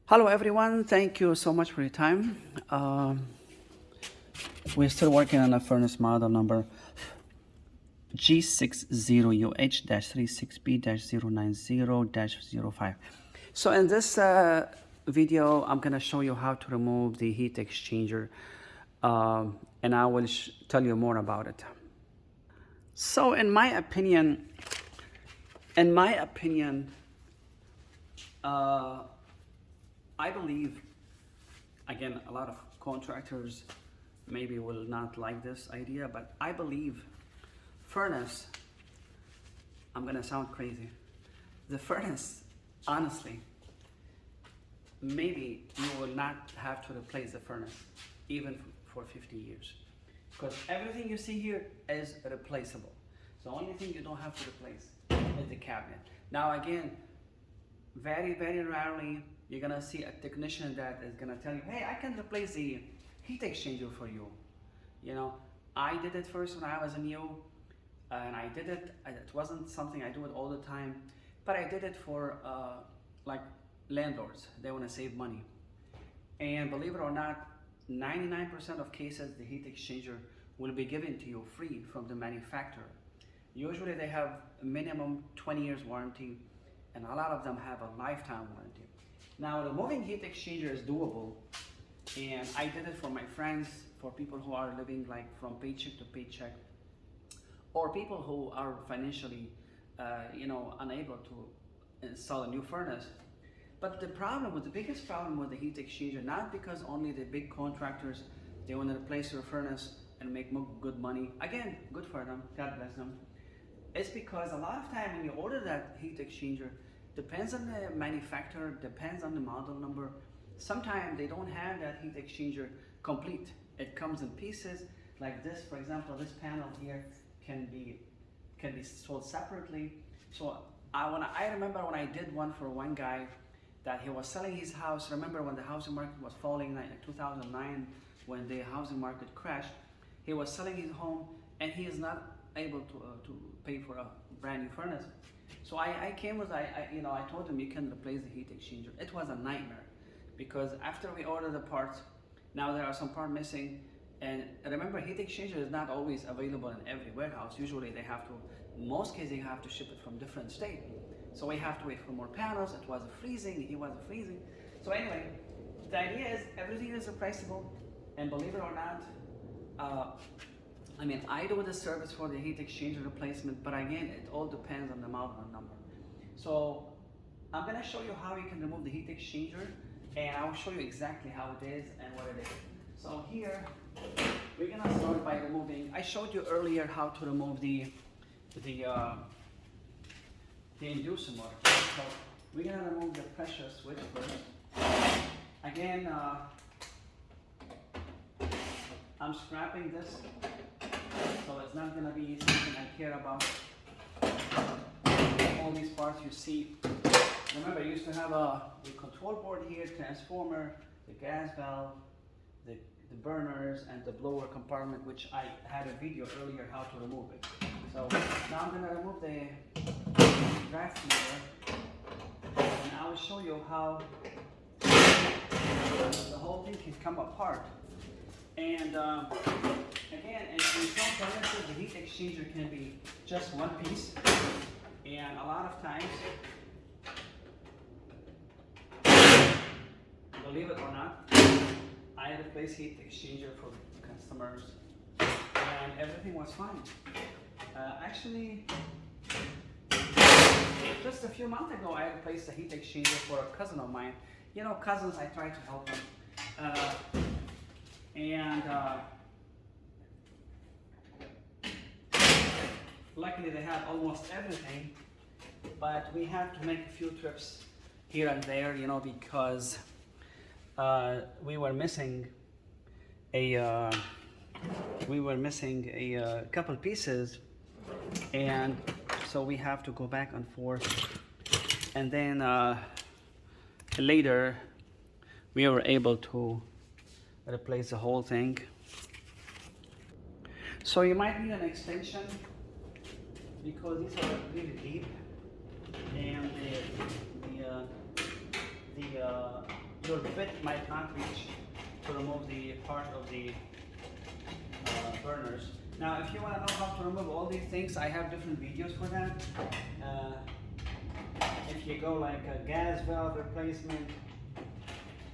Hello everyone, thank you so much for your time. We're still working on a furnace model number G60UH-36B-090-05. So in this video, I'm gonna show you how to remove the heat exchanger, and I will tell you more about it. So in my opinion, I believe, again, a lot of contractors maybe will not like this idea, but I believe furnace, I'm gonna sound crazy, the furnace, honestly, maybe you will not have to replace the furnace even for 50 years. Because everything you see here is replaceable. So the only thing you don't have to replace is the cabinet. Now again, very, very rarely you're gonna see a technician that is gonna tell you, hey, I can replace the heat exchanger for you. You know, I did it first when I was new, and I did it. It wasn't something I do it all the time, but I did it for like landlords. They wanna save money. And believe it or not, 99% of cases, the heat exchanger will be given to you free from the manufacturer. Usually they have a minimum 20 years warranty, and a lot of them have a lifetime warranty. Now, removing heat exchanger is doable, and I did it for my friends, for people who are living like from paycheck to paycheck, or people who are financially, unable to install a new furnace. But the biggest problem with the heat exchanger, not because only the big contractors, they want to replace your furnace and make good money. Again, good for them, God bless them. It's because a lot of time when you order that heat exchanger, depends on the manufacturer, depends on the model number. Sometimes they don't have that heat exchanger complete. It comes in pieces like this. For example, this panel here can be sold separately. So I remember when I did one for one guy that he was selling his house. Remember when the housing market was falling, like 2009, when the housing market crashed, he was selling his home and he is not able to pay for a brand new furnace. So I told him you can replace the heat exchanger. It was a nightmare because after we ordered the parts, now there are some parts missing. And remember, heat exchanger is not always available in every warehouse. Usually in most cases, they have to ship it from different state. So we have to wait for more panels. It was freezing, he was freezing. So anyway, the idea is everything is replaceable, and believe it or not, I do the service for the heat exchanger replacement, but again, it all depends on the model number. So I'm gonna show you how you can remove the heat exchanger, and I'll show you exactly how it is and what it is. So here, we're gonna start by removing, I showed you earlier how to remove the inducer motor. So we're gonna remove the pressure switch first. Again, I'm scrapping this, so it's not gonna be something I care about. All these parts you see. Remember, I used to have the control board here, transformer, the gas valve, the burners, and the blower compartment, which I had a video earlier how to remove it. So now I'm gonna remove the draft motor, and I will show you how the whole thing can come apart. And again, in some furnaces, the heat exchanger can be just one piece, and a lot of times, believe it or not, I replaced heat exchanger for customers, and everything was fine. Actually, just a few months ago, I replaced a heat exchanger for a cousin of mine. You know, cousins, I try to help them. Luckily they have almost everything, but we have to make a few trips here and there, because we were missing a couple pieces, and so we have to go back and forth, and then later we were able to replace the whole thing. So you might need an extension because these are really deep, and your bit might not reach to remove the part of the burners. Now, if you want to know how to remove all these things, I have different videos for that. If you go like a gas valve replacement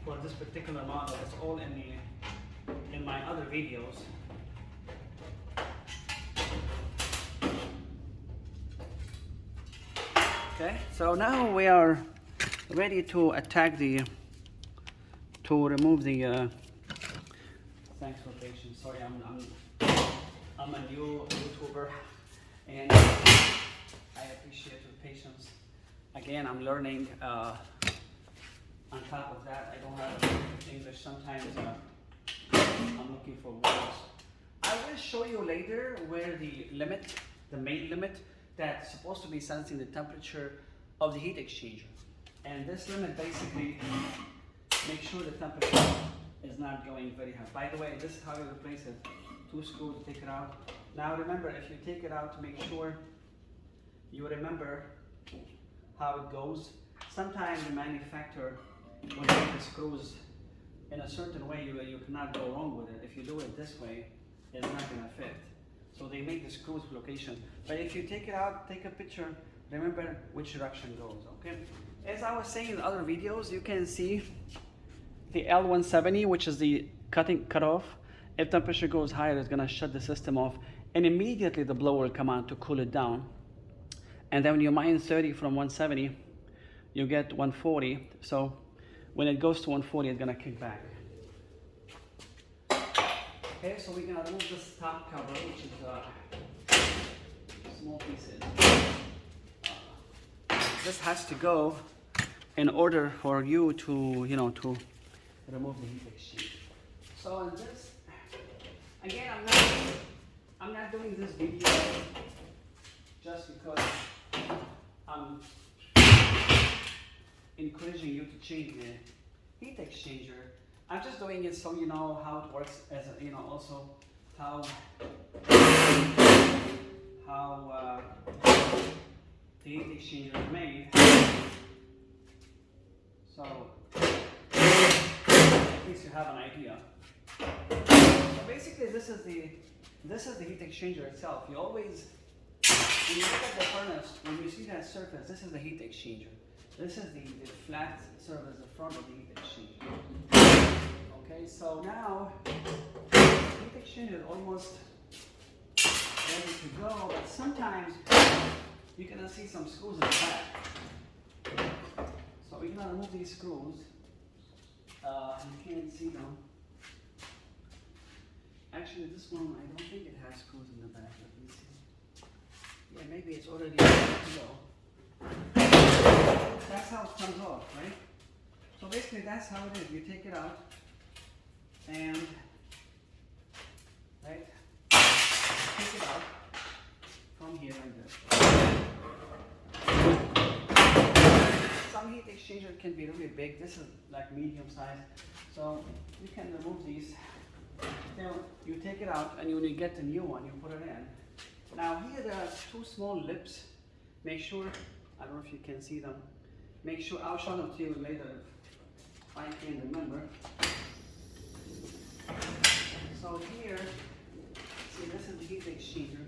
for this particular model, it's all in my other videos. Okay, so now we are ready to remove the. Thanks for patience. Sorry, I'm a new YouTuber, and I appreciate your patience. Again, I'm learning. On top of that, I don't have English. Sometimes I'm looking for words. I will show you later where the main limit that's supposed to be sensing the temperature of the heat exchanger. And this limit basically makes sure the temperature is not going very high. By the way, this is how you replace it. 2 screws, take it out. Now remember, if you take it out, make sure you remember how it goes. Sometimes the manufacturer will make the screws in a certain way you cannot go wrong with it. If you do it this way, it's not going to fit. So they make the screws location. But if you take it out, take a picture, remember which direction goes, okay? As I was saying in other videos, you can see the L170, which is the cutoff. If temperature goes higher, it's gonna shut the system off, and immediately the blower will come on to cool it down. And then when you minus 30 from 170, you get 140. So when it goes to 140, it's gonna kick back. Okay, so we're gonna remove this top cover, which is small pieces. This has to go in order for you to, to remove the heat exchanger. So in this, again, I'm not doing this video just because I'm encouraging you to change the heat exchanger. I'm just doing it so you know how it works, as also how the heat exchanger is made. So at least you have an idea. So basically, this is the heat exchanger itself. You always, when you look at the furnace, when you see that surface, this is the heat exchanger. This is the flat surface, the front of the heat exchanger. Okay, so now the heat exchanger is almost ready to go, but sometimes you're gonna see some screws in the back. So we're gonna remove these screws. You can't see them. Actually, this one, I don't think it has screws in the back. Let me see. Yeah, maybe it's already ready to go. That's how it comes off, right? So basically, that's how it is. You take it out, and right, take it out from here like this. Some heat exchanger can be really big. This is like medium size, so you can remove these. Now you take it out, and when you get the new one, you put it in. Now here there are 2 small lips. Make sure, I don't know if you can see them. Make sure, I'll show them to you later if I can remember. So here, see, this is the heat exchanger.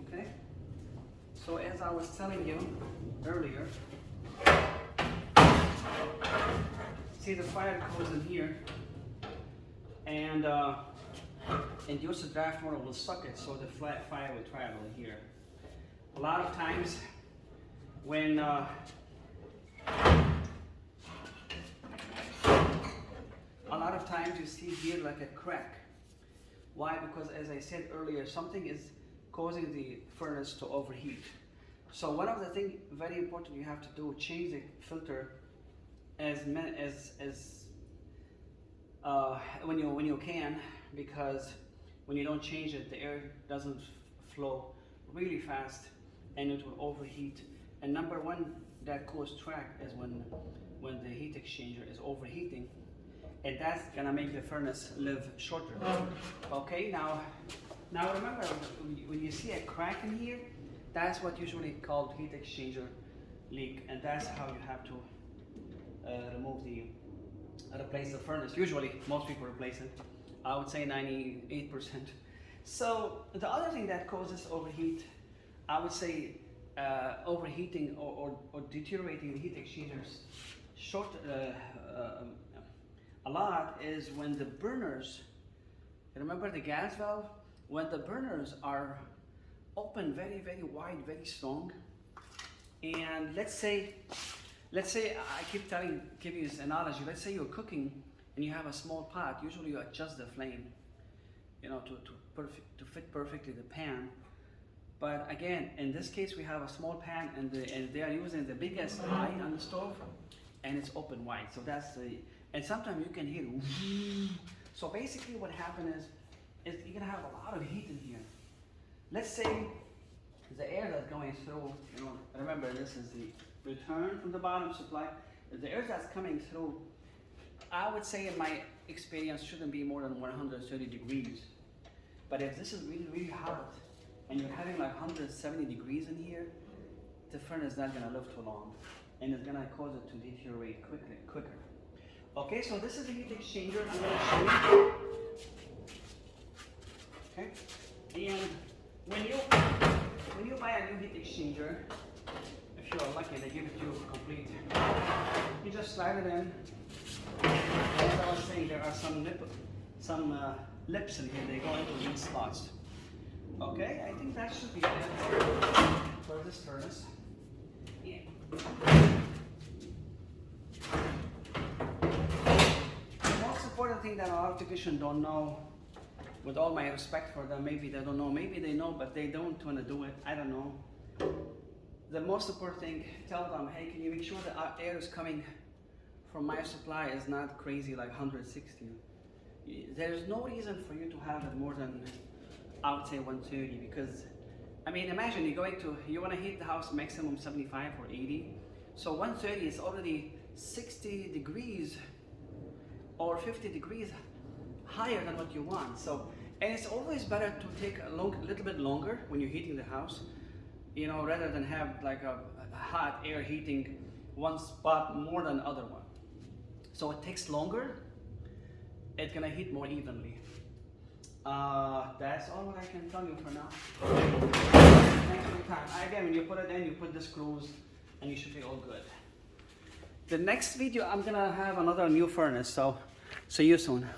Okay? So as I was telling you earlier, see the fire goes in here, and induce a draft motor will suck it, so the flat fire will travel here. A lot of times when a lot of times you see here like a crack. Why? Because as I said earlier, something is causing the furnace to overheat. So one of the things very important you have to do, change the filter when you can, because when you don't change it, the air doesn't flow really fast and it will overheat. And number one that causes track is when the heat exchanger is overheating, and that's gonna make the furnace live shorter. Okay, now remember, when you see a crack in here, that's what usually called heat exchanger leak, and that's how you have to remove replace the furnace. Usually, most people replace it. I would say 98%. So the other thing that causes overheat, I would say overheating or deteriorating the heat exchangers a lot is when the burners, remember the gas valve? When the burners are open very, very wide, very strong, and let's say I keep giving you this analogy. Let's say you're cooking and you have a small pot. Usually you adjust the flame, you know, to fit perfectly the pan. But again, in this case, we have a small pan, and they are using the biggest eye on the stove, and it's open wide. So that's and sometimes you can hear. So basically, what happens is you're gonna have a lot of heat in here. Let's say the air that's going through, you know, remember this is the return from the bottom supply. The air that's coming through, I would say in my experience, shouldn't be more than 130 degrees. But if this is really, really hot, and you're having like 170 degrees in here, the furnace is not gonna live too long, and it's gonna cause it to deteriorate quicker. Okay, so this is the heat exchanger I'm gonna show you. Okay, and when you buy a new heat exchanger, if you're lucky, they give it to you complete. You just slide it in. As I was saying, there are some lips in here. They go into these spots. Okay, I think that should be it for this furnace. Yeah. The most important thing that a lot of technicians don't know, with all my respect for them, maybe they don't know, maybe they know, but they don't want to do it. I don't know. The most important thing, tell them, hey, can you make sure that our air is coming from my supply is not crazy like 160. There's no reason for you to have it more than, I would say 130, because I mean, imagine you want to heat the house maximum 75 or 80. So 130 is already 60 degrees or 50 degrees higher than what you want. So, and it's always better to take a little bit longer when you're heating the house, you know, rather than have like a hot air heating one spot more than the other one. So it takes longer, it's gonna heat more evenly. That's all what I can tell you for now. Thanks for your time. Again, when you put it in, you put the screws and you should be all good. The next video, I'm gonna have another new furnace, so see you soon.